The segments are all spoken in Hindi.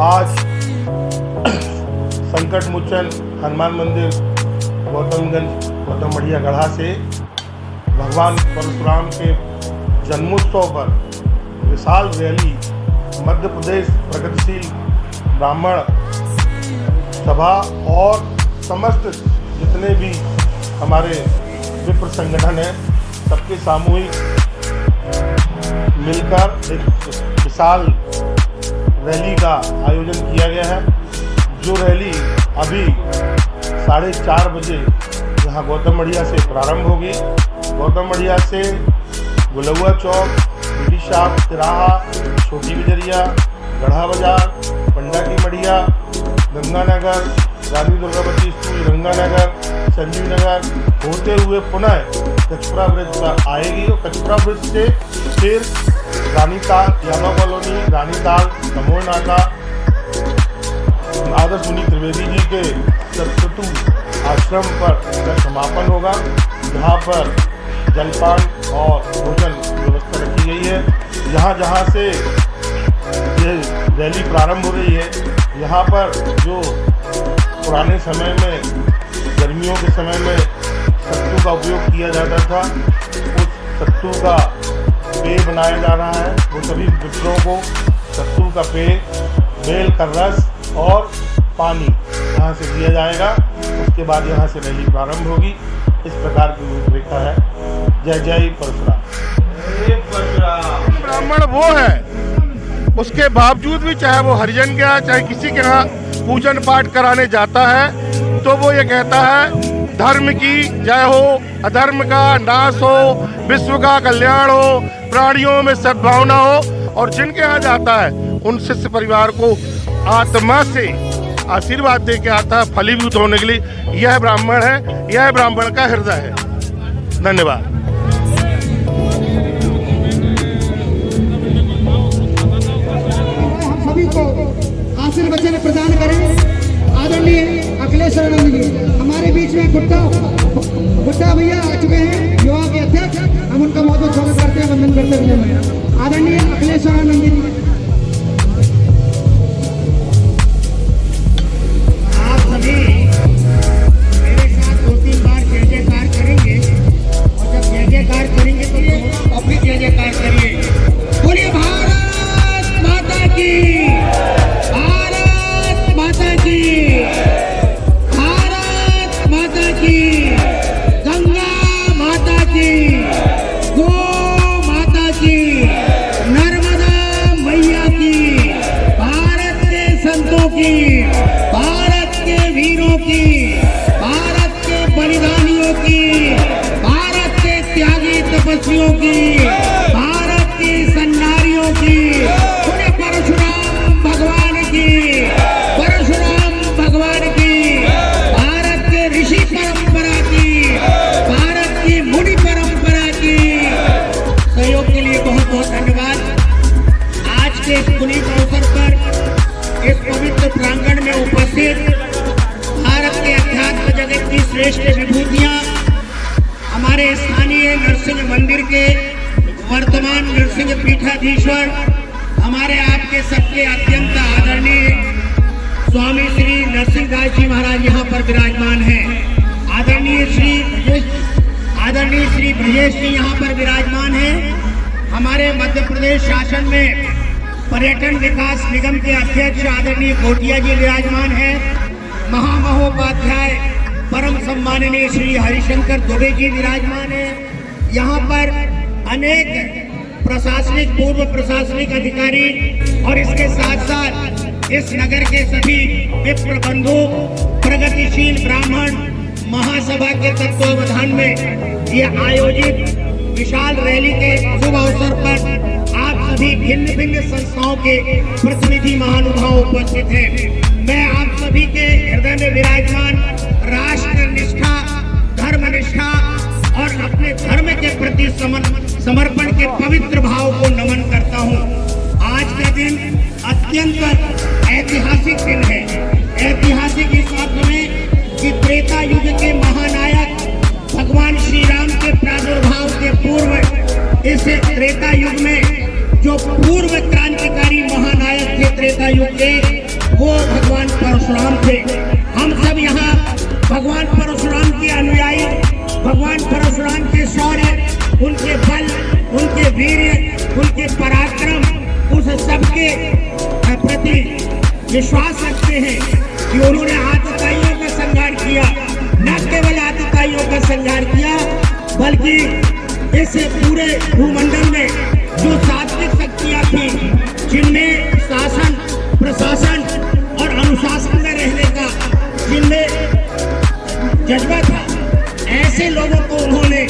आज संकट मोचन हनुमान मंदिर गौतम बढ़िया गढ़ा से भगवान परशुराम के जन्मोत्सव पर विशाल रैली मध्य प्रदेश प्रगतिशील ब्राह्मण सभा और समस्त जितने भी हमारे विप्र संगठन हैं सबके सामूहिक मिलकर एक विशाल रैली का आयोजन किया गया है। जो रैली अभी 4:30 बजे यहाँ गौतम बढ़िया से प्रारंभ होगी। गौतम बढ़िया से गुलुआ चौक, ब्रिटिश शॉप तिराहा, छोटी बिजरिया, गढ़ा बाजार, पंडा की मढ़िया, गंगानगर, रानी दुर्गावती स्कूल गंगानगर, संजीव नगर होते हुए पुनः कचपुरा ब्रिज पर आएगी और कचपुरा ब्रिज से फिर रानीताल, यादव कॉलोनी, रानीताल, दमोह नाका, आदर्श मुनि त्रिवेदी जी के सततु आश्रम पर इसका समापन होगा, जहाँ पर जलपान और भोजन व्यवस्था रखी गई है। जहाँ से ये रैली प्रारंभ हो रही है, यहाँ पर जो पुराने समय में गर्मियों के समय में सत्तू का उपयोग किया जाता था, उस सत्तू का पेय बनाया जा रहा है। वो सभी विप्रों को सत्तू का पेय, बेल का रस और पानी यहाँ से दिया जाएगा। उसके बाद यहाँ से रैली प्रारंभ होगी। इस प्रकार की रूपरेखा है। जय जय परशुराम। ब्राह्मण वो है, उसके बावजूद भी चाहे वो हरिजन का चाहे किसी के यहाँ पूजन पाठ कराने जाता है तो वो ये कहता है धर्म की जय हो, अधर्म का नाश हो, विश्व का कल्याण हो, प्राणियों में सद्भावना हो। और जिनके यहाँ जाता है उन शिष्य परिवार को आत्मा से आशीर्वाद दे के आता है फलीभूत होने के लिए। यह ब्राह्मण है, यह ब्राह्मण का हृदय है। धन्यवाद। सभी को आशीर्वचन प्रदान करें। आदरणीय अखिलेश आनंद जी हमारे बीच में गुट्टा भैया आ चुके हैं, युवा के अध्यक्ष। हम उनका बहुत स्वागत करते हैं, वंदन करते हुए। आदरणीय अखिलेश आनंद जी, आप सभी मेरे साथ 2-3 बार जय जयकार करेंगे और जब जय जयकार करेंगे तो और फिर जय जयकार करिए। बोलिए भारत माता की, भारत माता की, भारत माता की, गंगा माता की, गो माता की, नर्मदा मैया की, भारत के संतों की, भारत के वीरों की, भारत के बलिदानियों की, भारत के त्यागी तपस्वियों की, भारत की सन्नारियों की, उन्हें परशुराम भगवान की, परशुराम भगवान की, भारत के ऋषि परंपरा की, भारत की मुनि परंपरा की सहयोग के लिए बहुत बहुत धन्यवाद। आज के इस पुनीत अवसर पर इस पवित्र प्रांगण में उपस्थित भारत के अध्यात्म जगत की श्रेष्ठ विभूतियां, हमारे स्थानीय नरसिंह मंदिर के वर्तमान नरसिंह पीठाधीश्वर, हमारे आपके सबके अत्यंत आदरणीय स्वामी श्री नरसिंहदास जी महाराज यहाँ पर विराजमान हैं। आदरणीय श्री ब्रजेश जी यहाँ पर विराजमान हैं। हमारे मध्य प्रदेश शासन में पर्यटन विकास निगम के अध्यक्ष आदरणीय घोटिया जी विराजमान हैं। महामहोपाध्याय परम सम्माननीय श्री हरिशंकर दुबे जी विराजमान हैं। यहाँ पर अनेक प्रशासनिक, पूर्व प्रशासनिक अधिकारी और इसके साथ साथ इस नगर के सभी विप्र बंधु, प्रगतिशील ब्राह्मण महासभा के तत्वावधान में ये आयोजित विशाल रैली के शुभ अवसर पर आप सभी भिन्न भिन्न संस्थाओं के प्रतिनिधि महानुभाव उपस्थित हैं। मैं आप सभी के हृदय में विराजमान राष्ट्र निष्ठा, धर्म निष्ठा और अपने धर्म के प्रति समर्पण के पवित्र भाव को नमन करता हूँ। आज का दिन अत्यंत ऐतिहासिक दिन है। ऐतिहासिक इस अर्थ में कि त्रेता युग के महानायक भगवान श्री राम के प्रादुर्भाव के पूर्व इस त्रेता युग में जो पूर्व क्रांतिकारी महानायक थे त्रेता युग के, वो भगवान परशुराम थे। हम सब यहाँ भगवान परशुराम के अनुयायी, भगवान परशुराम के शौर्य, उनके बल, उनके वीर्य, उनके पराक्रम, उस सबके प्रति विश्वास रखते हैं कि उन्होंने आतताइयों का संहार किया। न केवल आतताइयों का संहार किया, बल्कि इस पूरे भूमंडल में जो सात्विक शक्तियां थी, जिनमें शासन, प्रशासन और अनुशासन में रहने का जिनमें जज्बा था, ऐसे लोगों को उन्होंने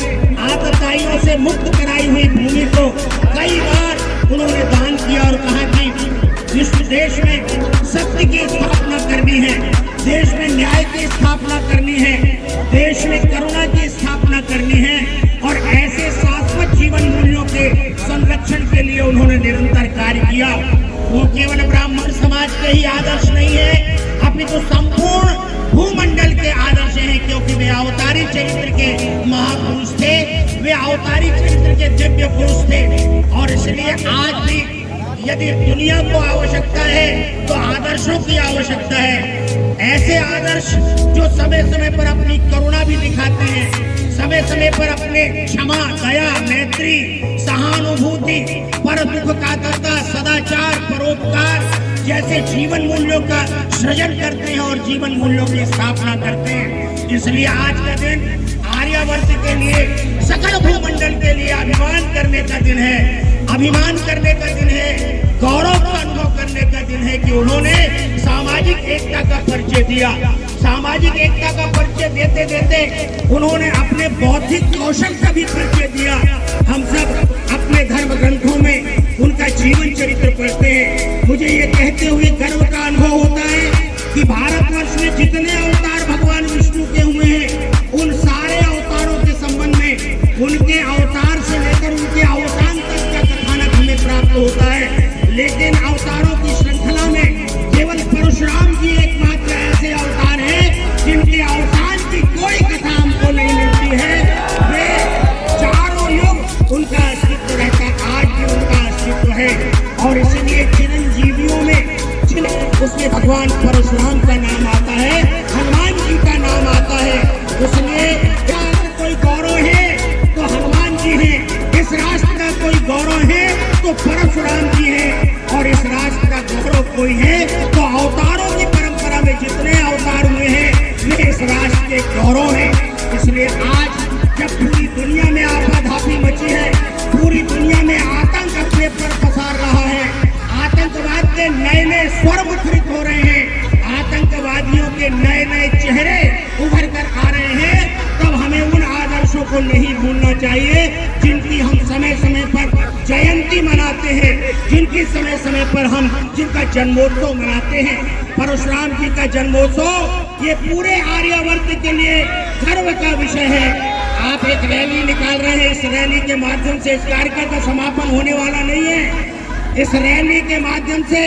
आतताइयों से मुक्त कराई हुई भूमि को कई बार उन्होंने दान किया और कहा कि इस देश में सत्य की स्थापना करनी है, देश में न्याय की स्थापना करनी है, देश में करुणा की स्थापना करनी है और ऐसे शाश्वत जीवन मूल्यों के संरक्षण के लिए उन्होंने निरंतर कार्य किया। वो केवल ब्राह्मण समाज के ही आदर्श नहीं है, अपितु संपूर्ण भूमंडल के आदर्श हैं, क्योंकि वे अवतारी चरित्र के महापुरुष थे, वे अवतारी चरित्र के दिव्य पुरुष थे। और इसलिए आज भी यदि दुनिया को आवश्यकता है तो आदर्शों की आवश्यकता है। ऐसे आदर्श जो समय समय पर अपनी करुणा भी दिखाते हैं, समय समय पर अपने क्षमा, दया, मैत्री, सहानुभूति, पर दुख कातरता, सदाचार, परोपकार जैसे जीवन मूल्यों का सृजन करते हैं और जीवन मूल्यों की स्थापना करते हैं। इसलिए आज का दिन आर्यावर्त के लिए, सकल भूमंडल के लिए अभिमान करने का दिन है, अभिमान करने का दिन है, गौरव का अनुभव करने का दिन है कि उन्होंने सामाजिक एकता का परिचय दिया। सामाजिक एकता का परिचय देते देते उन्होंने अपने बौद्धिक कौशल का भी परिचय दिया। हम सब अपने धर्म ग्रंथों में उनका जीवन चरित्र पढ़ते हैं। मुझे ये कहते हुए गर्व का अनुभव होता है कि भारतवर्ष में जितने अवतार भगवान विष्णु के हुए हैं, उन सारे अवतारों के संबंध में, उनके अवतार से लेकर उनके अवसान तक का कथानक हमें प्राप्त होता है। लेकिन अवतारों की श्रृंखला में केवल परशुराम जी एकमात्र ऐसे अवतार हैं जिनके अवसान की कोई कथा हमको नहीं मिलती है। वे चारों युग उनका अस्तित्व रहता है, आज भी उनका अस्तित्व है। और इसलिए चिरंजीवियों में उसमें भगवान परशुराम का नाम आता है, हनुमान जी का नाम आता है। इसलिए अगर कोई गौरव है तो हनुमान जी हैं, इस राष्ट्र का कोई गौरव है तो परशुराम जी हैं, और इस राष्ट्र का गौरव कोई है तो अवतारों की परंपरा में जितने अवतार हुए हैं वे इस राष्ट्र के गौरव हैं। इसलिए आज जब पूरी दुनिया में आपाधापी मची है, पूरी दुनिया में आतंक अपने पर पसार रहा है, आतंकवाद के नए नए स्वर मुखरित हो रहे हैं, आतंकवादियों के नए नए चेहरे उभर कर आ रहे हैं, तब हमें उन आदर्शों को नहीं भूलना चाहिए जिनकी हम समय समय पर जयंती मनाते हैं, जिनकी समय समय पर हम जिनका जन्मोत्सव मनाते हैं। परशुराम जी का जन्मोत्सव ये पूरे आर्यावर्त के लिए गर्व का विषय है। आप एक रैली निकाल रहे हैं, इस रैली के माध्यम से इस कार्यक्रम का समापन होने वाला नहीं है। इस रैली के माध्यम से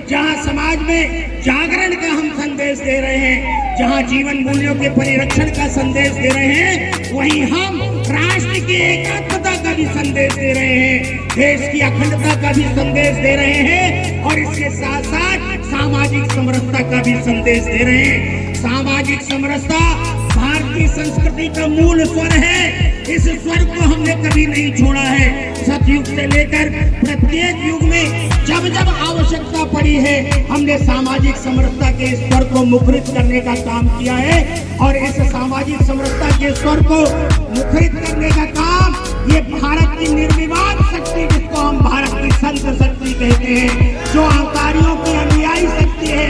जहां समाज में जागरण का हम संदेश दे रहे हैं, जहां जीवन मूल्यों के परिरक्षण का संदेश दे रहे हैं, वहीं हम राष्ट्र की एकात्मता का भी संदेश दे रहे हैं, देश की अखंडता का भी संदेश दे रहे हैं और इसके साथ साथ सामाजिक समरसता का भी संदेश दे रहे हैं। सामाजिक समरसता भारतीय संस्कृति का मूल स्वर है। इस स्वर को हमने कभी नहीं छोड़ा है। सतयुग से लेकर प्रत्येक युग में जब जब आवश्यकता पड़ी है, हमने सामाजिक समरसता के स्वर को मुखरित करने का काम किया है। और इस सामाजिक समरसता के स्वर को मुखरित करने का काम ये भारत की निर्विवाद शक्ति, जिसको हम भारत की संत शक्ति कहते हैं, जो अवतारियों की अनुयायी शक्ति है,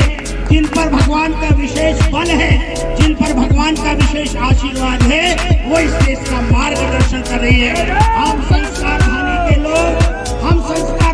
जिन पर भगवान का विशेष बल है, जिन पर भगवान का विशेष आशीर्वाद है, वो इस देश का मार्गदर्शन कर रही है। हम संस्कार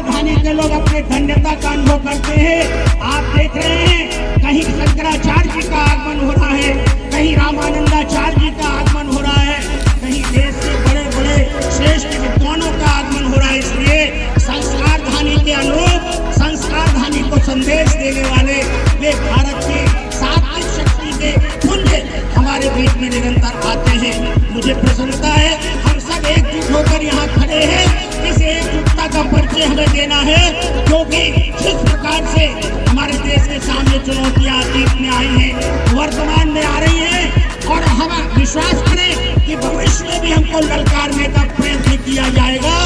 धानी के लोग अपने धन्यता का अनुभव करते हैं। आप देख रहे हैं कहीं शंकराचार्य जी का आगमन हो रहा है, कहीं रामानंदाचार्य जी का आगमन हो रहा है, कहीं देश के बड़े बड़े श्रेष्ठ विद्वानों का आगमन हो रहा है। इसलिए संस्कार धानी के अनुरूप संस्कार धानी को संदेश देने वाले वे भारत की सात्विक शक्ति के पुंज हमारे बीच में निरंतर आते हैं। मुझे प्रसन्नता है हम सब एकजुट होकर यहाँ खड़े हैं। इस एकजुटता का परिचय हमें देना है, क्योंकि जिस प्रकार से हमारे देश के सामने चुनौतियां अतीत में आई हैं, वर्तमान में आ रही हैं, और हम विश्वास करें कि भविष्य में भी हमको ललकारने का प्रयत्न किया जाएगा।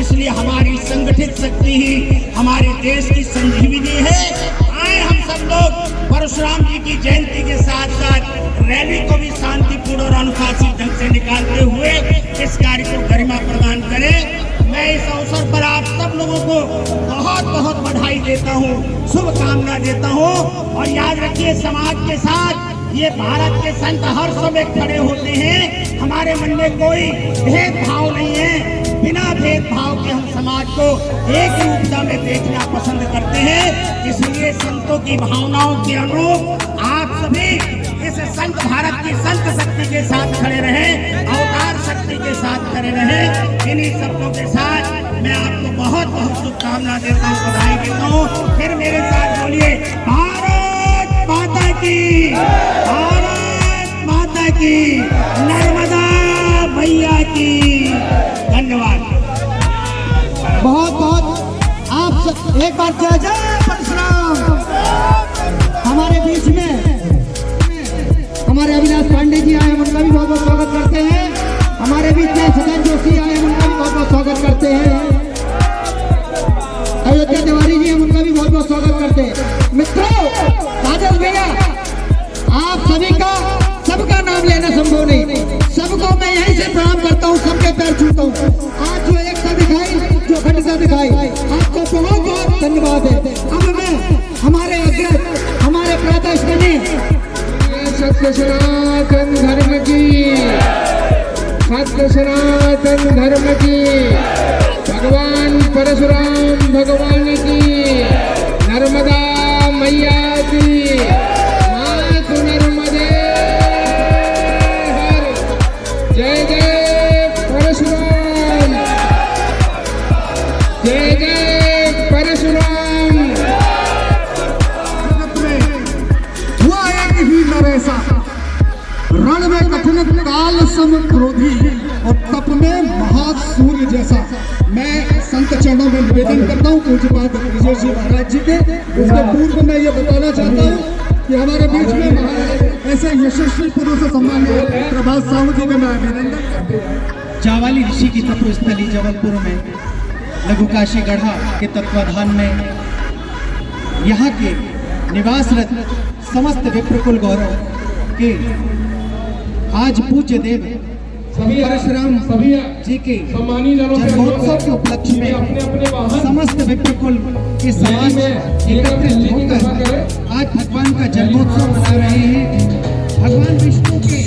इसलिए हमारी संगठित शक्ति ही हमारे देश की संजीवनी है। आए हम सब लोग परशुराम जी की जयंती के साथ साथ रैली को भी शांतिपूर्ण और अनुशासित ढंग से निकालते हुए इस कार्य को गरिमा प्रदान करें। मैं इस अवसर पर आप सब लोगों को बहुत बहुत बधाई देता हूँ, शुभकामना देता हूँ। और याद रखिए, समाज के साथ ये भारत के संत हर समय खड़े होते हैं। हमारे मन में कोई भेदभाव नहीं है। बिना भेदभाव के हम समाज को एक रूपता में देखना पसंद करते हैं। इसलिए संतों की भावनाओं के अनुरूप आप सभी इस संत भारत की संत शक्ति के साथ खड़े रहें, अवतार शक्ति के साथ खड़े रहें। इन्हीं शब्दों के साथ मैं आपको बहुत बहुत शुभकामना देता हूँ, बधाई देता हूँ। फिर मेरे साथ बोलिए, भारत माता की, भारत माता की, नर्मदा मैया की। धन्यवाद। बहुत बहुत आप एक बार जय जय परशुराम। हमारे बीच में हमारे अविनाश पांडे जी आए, उनका भी बहुत बहुत स्वागत करते हैं। हमारे बीच में सदन जोशी आए, उनका भी बहुत बहुत स्वागत करते हैं। अयोध्या तिवारी जी, हम उनका भी बहुत बहुत स्वागत करते हैं। मित्रों, काजल भैया, आप सभी का सबका नाम लेना संभव नहीं, सबको मैं यहीं से प्रणाम करता हूँ, सबके पैर छूता हूँ। आज जो एकता दिखाई, जो अखंडता दिखाई, आपको बहुत बहुत धन्यवाद है। अब मैं हमारे अग्रज, हमारे प्रातःस्मरणीय सत्य सनातन धर्म की, सत्य सनातन धर्म की, भगवान परशुराम भगवान की, नर्मदा मैया की, मातु नर्मदे हर। जय जय परशुराम, जय जय परशुराम। हुआ एक ही नरेसा, रण में कठिन काल सम क्रोधी, और तप में महासूर्य जैसा। मैं संत चरणों में निवेदन करता हूँ पूज्यपाद विजय जी महाराज जी के। उसके पूर्व में ये बताना चाहता हूँ कि हमारे बीच में महाराज ऐसे यशस्वी पुरुष सम्मानित प्रभात साहू जी का मैं अभिनंदन करता हूँ। जावाली ऋषि की तपोस्थली जबलपुर में लघु काशी गढ़ा के तत्वाधान में यहाँ के निवासरत समस्त विप्रकुल गौरव के आज पूज्य देव परशुराम जी के जन्मोत्सव के उपलक्ष्य में समस्त विप्रकुल के समाज एकत्रित होकर आज भगवान का जन्मोत्सव मना रहे हैं। भगवान विष्णु के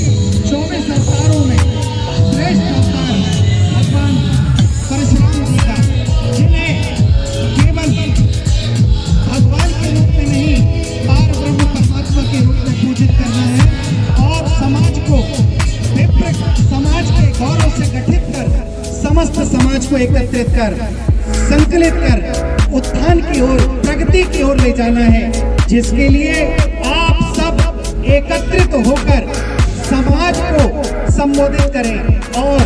24 अवतारों में श्रेष्ठ अवतार भगवान परशुराम जी का, जिन्हें केवल भगवान के रूप में नहीं, पार ब्रह्म परमात्मा के रूप में पूजित करना है। और समाज को समाज के गौरव से गठित कर, समस्त समाज को एकत्रित कर, संकलित कर उत्थान की ओर, प्रगति की ओर ले जाना है, जिसके लिए आप सब एकत्रित होकर समाज को संबोधित करें। और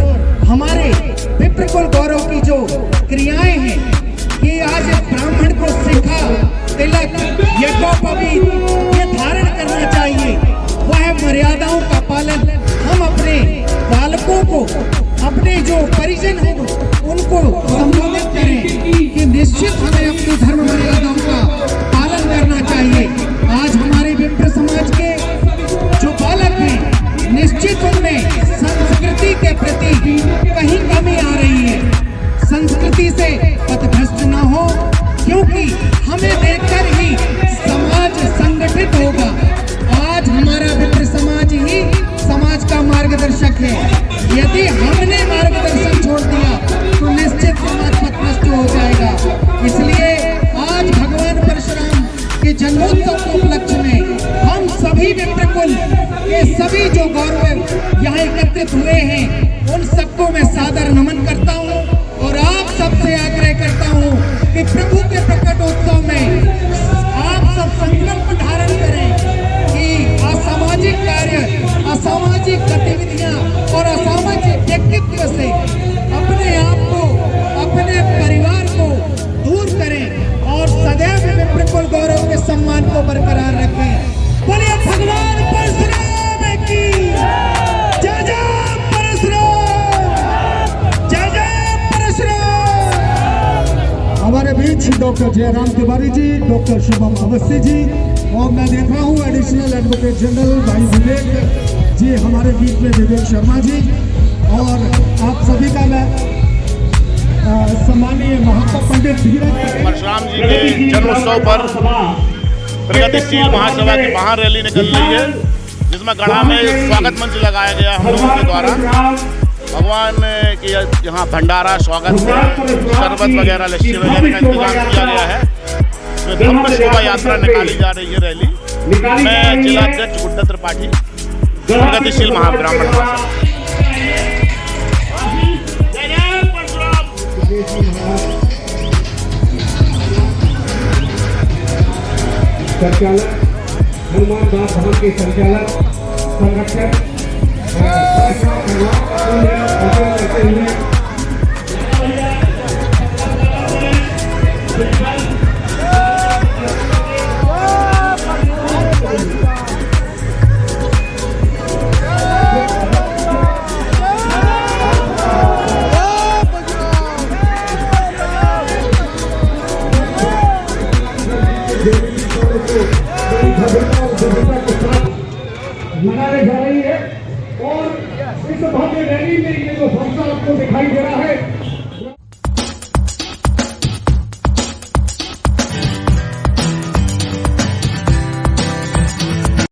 हमारे विप्रकुल गौरव की जो क्रियाएं हैं कि आज ब्राह्मण को शिखा, तिलक, यज्ञोपवीत ये धारण करना चाहिए। वह मर्यादाओं का पालन हम अपने बालकों को, अपने जो परिजन हैं उनको संबोधित करें कि निश्चित हमें अपनी धर्म मर्यादाओं का पालन करना चाहिए। आज हमारे विप्र समाज के जो बालक हैं, निश्चित उनमें संस्कृति के प्रति कहीं कमी आ रही है। संस्कृति से पथभ्रष्ट न हो, क्योंकि हमें देखकर ही समाज संगठित होगा। आज हमारा विप्र समाज ही समाज का मार्गदर्शक है। यदि हमने मार्गदर्शन छोड़ दिया तो निश्चित समाज पथभ्रष्ट हो जाएगा। इसलिए आज भगवान परशुराम के जन्मोत्सव के उपलक्ष्य में हम सभी विप्रकुल के सभी जो गौरव यहाँ एकत्रित हुए हैं, उन सबको मैं सादर नमन करता हूँ और आप सबसे आग्रह करता हूँ कि प्रभु के प्रकटोत्सव में आप सब संकल्प धारण करें कि असामाजिक कार्य, असामाजिक गतिविधियां और असामाजिक व्यक्तित्व से अपने आप को, अपने परिवार को दूर करें और सदैव विप्रकुल गौरव के सम्मान को को बरकरार रखें। बोलिए भगवान परशुराम की जय जय परशुराम, जय जय परशुराम। हमारे बीच डॉक्टर जयराम तिवारी जी, डॉक्टर शुभम अवस्थी जी, और मैं देख रहा हूँ एडिशनल एडवोकेट जनरल भाई विवेक जी हमारे बीच में, विवेक शर्मा जी, और आप सभी का मैं सम्मानीय महात्मा पंडित धीरज परशुराम जी के जन्मोत्सव पर प्रगतिशील महासभा की बाहर रैली निकल रही है, जिसमें गढ़ा में स्वागत मंच लगाया गया हम लोगों के द्वारा। भगवान की यहाँ भंडारा, स्वागत, शरबत वगैरह, लस्सी वगैरह का इंतजाम किया गया है। भव्य शोभा यात्रा निकाली जा रही है रैली। मैं जिला अध्यक्ष गुड्डा त्रिपाठी, प्रगतिशील महाब्राह्मण महासभा। संचालक हनुमान दास धाम के संचालक संरक्षक करते हुए मनाने जा रही है। और इस भव्य रैली में ये जो फंक्शन आपको दिखाई दे रहा है